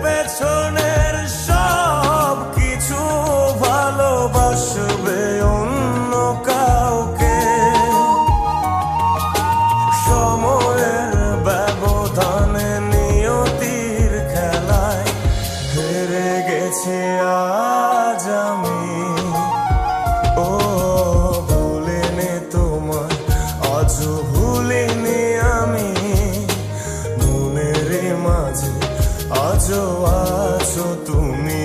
পেছনের সব কিছু ভালোবাসবে অন্য কাউকে। সময়ের ব্যবধানে নিয়তির খেলায় হেরে গেছি আজ আমি। ও ভুলিনি তোমায়, আজও ভুলিনি আমি। মনের মাঝে আজও আছো তুমি।